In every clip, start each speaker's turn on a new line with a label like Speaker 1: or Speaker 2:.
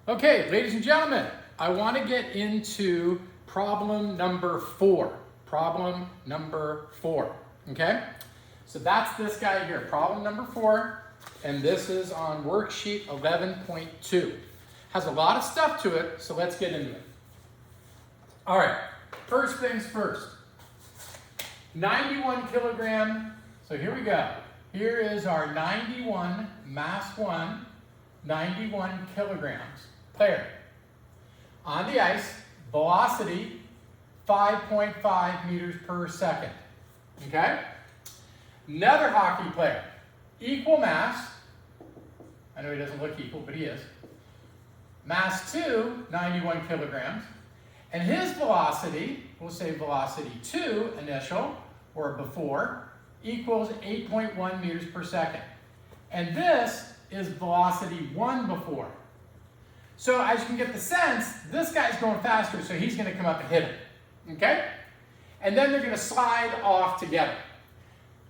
Speaker 1: Okay, ladies and gentlemen, I want to get into problem number 4. Problem number 4, okay? So that's this guy here, problem number 4, and this is on worksheet 11.2. Has a lot of stuff to it, so let's get into it. All right, first things first. 91 kilogram, so here we go. Here is our 91, mass 1, 91 kilograms player. On the ice, velocity 5.5 meters per second. Okay? Another hockey player, equal mass. I know he doesn't look equal, but he is. Mass 2, 91 kilograms. And his velocity, we'll say velocity 2 initial, or before, equals 8.1 meters per second. And this is velocity 1 before. So as you can get the sense, this guy's going faster, so he's going to come up and hit him. Okay? And then they're going to slide off together.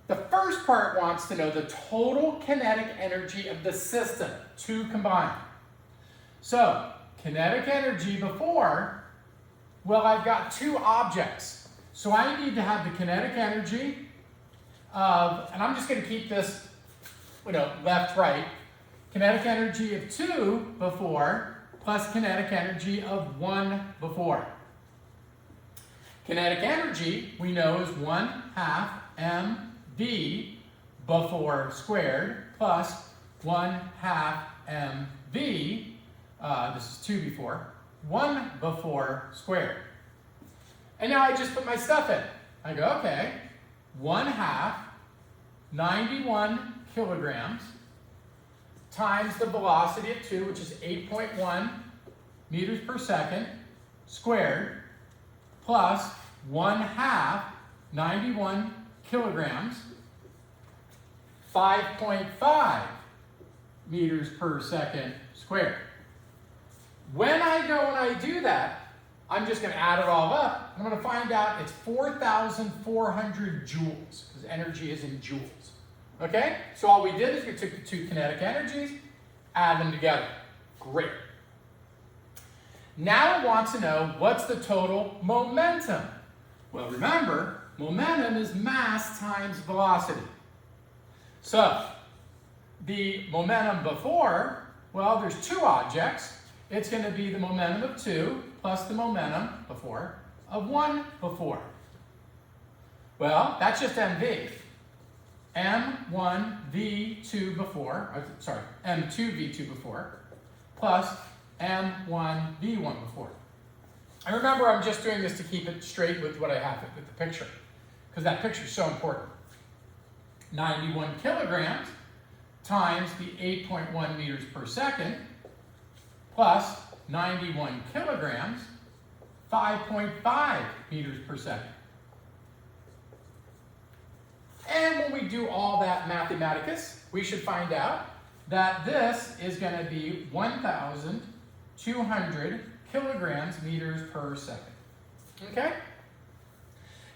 Speaker 1: The first part wants to know the total kinetic energy of the system, two combined. So, kinetic energy before, well, I've got two objects. So I need to have the kinetic energy of, and I'm just going to keep this, left, right. Kinetic energy of 2 before plus kinetic energy of 1 before. Kinetic energy, we know, is 1/2 mv before squared plus 1/2 mv, this is 2 before, 1 before squared. And now I just put my stuff in. I go, okay, 1/2, 91 kilograms, times the velocity of 2, which is 8.1 meters per second, squared, plus 1/2, 91 kilograms, 5.5 meters per second squared. When I go and I do that, I'm just going to add it all up. I'm going to find out it's 4,400 joules, because energy is in joules. Okay? So all we did is we took the two kinetic energies, add them together. Great. Now it wants to know what's the total momentum. Well, remember, momentum is mass times velocity. So the momentum before, well, there's two objects. It's going to be the momentum of 2 plus the momentum before of 1 before. Well, that's just mv. m1v2 before, m2v2 before, plus m1v1 before. And remember, I'm just doing this to keep it straight with what I have with the picture, because that picture is so important. 91 kilograms times the 8.1 meters per second plus 91 kilograms, 5.5 meters per second. And when we do all that mathematicus, we should find out that this is going to be 1,200 kilograms meters per second. Okay?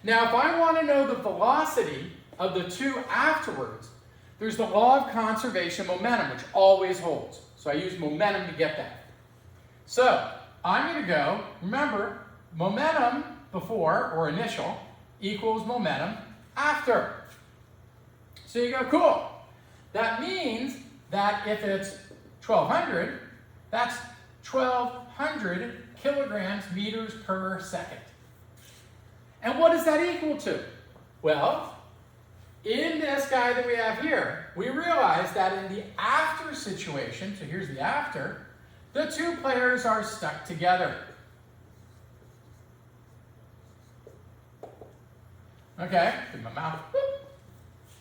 Speaker 1: Now, if I want to know the velocity of the two afterwards, there's the law of conservation momentum, which always holds. So I use momentum to get that. So I'm going to go, remember, momentum before, or initial, equals momentum after. So you go, cool. That means that if it's 1,200, that's 1,200 kilograms meters per second. And what does that equal to? Well, in this guy that we have here, we realize that in the after situation, so here's the after, the two players are stuck together. Okay, in my mouth.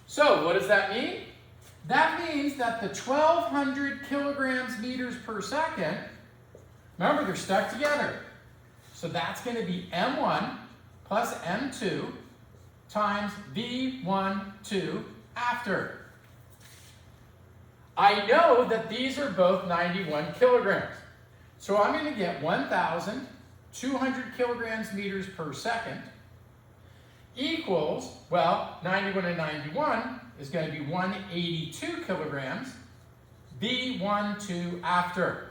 Speaker 1: So what does that mean? That means that the 1,200 kilograms meters per second, remember, they're stuck together. So that's going to be m1 plus m2 times v1, after. I know that these are both 91 kilograms. So I'm going to get 1,200 kilograms meters per second equals, well, 91 and 91 is going to be 182 kilograms, v1, 2 after.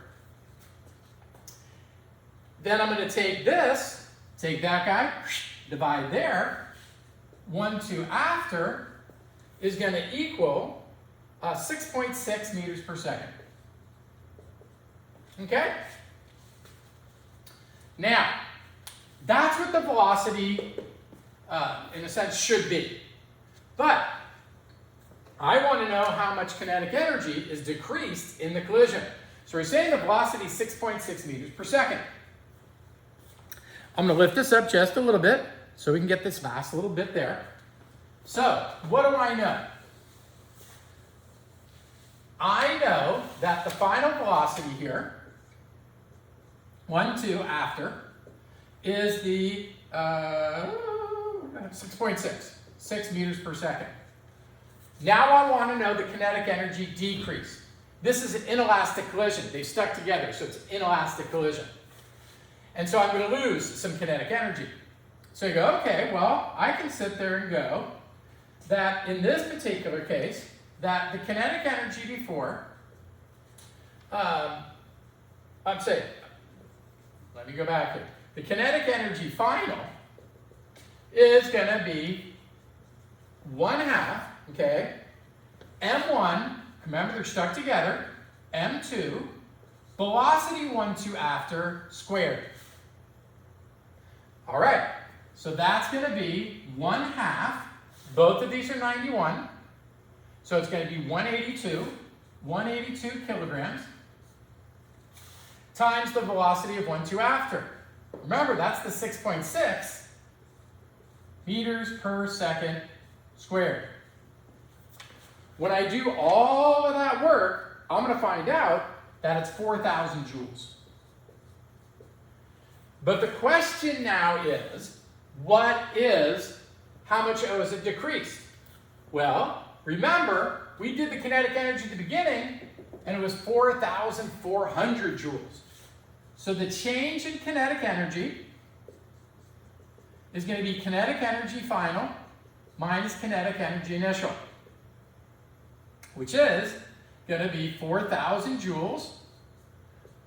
Speaker 1: Then I'm going to take this, take that guy, divide there. 1, 2 after is going to equal 6.6 meters per second. Okay? Now, that's what the velocity, in a sense, should be. But I want to know how much kinetic energy is decreased in the collision. So we're saying the velocity is 6.6 meters per second. I'm going to lift this up just a little bit so we can get this fast a little bit there. So, what do I know? I know that the final velocity here, 1, 2 after, is the 6.6, 6 meters per second. Now I want to know the kinetic energy decrease. This is an inelastic collision. They've stuck together, so it's an inelastic collision. And so I'm going to lose some kinetic energy. So you go, okay, well, I can sit there and go that in this particular case, that the kinetic energy before, I'm saying, let me go back here. The kinetic energy final is going to be 1/2, okay, m1, remember they're stuck together, m2, velocity 1, 2 after squared. All right, so that's going to be 1/2, both of these are 91, so it's going to be 182 kilograms, times the velocity of 1, 2 after. Remember, that's the 6.6 meters per second squared. When I do all of that work, I'm going to find out that it's 4,000 joules. But the question now is, how much is it decreased? Well, remember, we did the kinetic energy at the beginning, and it was 4,400 joules. So the change in kinetic energy is going to be kinetic energy final minus kinetic energy initial, which is going to be 4,000 joules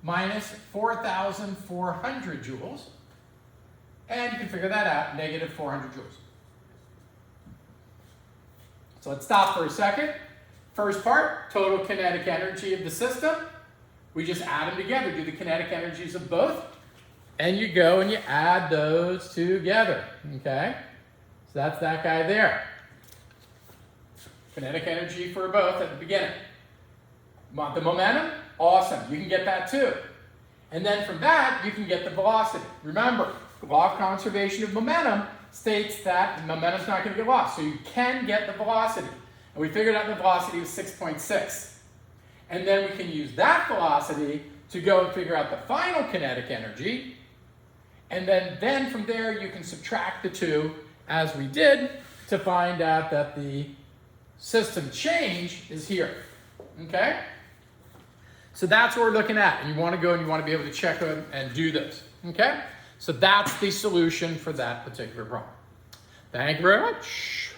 Speaker 1: minus 4,400 joules. And you can figure that out, negative 400 joules. So let's stop for a second. First part, total kinetic energy of the system. We just add them together, do the kinetic energies of both, and you go and you add those together, okay? So that's that guy there. Kinetic energy for both at the beginning. Want the momentum? Awesome, you can get that too. And then from that, you can get the velocity. Remember, the law of conservation of momentum states that momentum's not going to get lost, so you can get the velocity. And we figured out the velocity was 6.6. And then we can use that velocity to go and figure out the final kinetic energy. And then from there, you can subtract the two, as we did, to find out that the system change is here. Okay? So that's what we're looking at. And you want to go and you want to be able to check them and do this. Okay? So that's the solution for that particular problem. Thank you very much.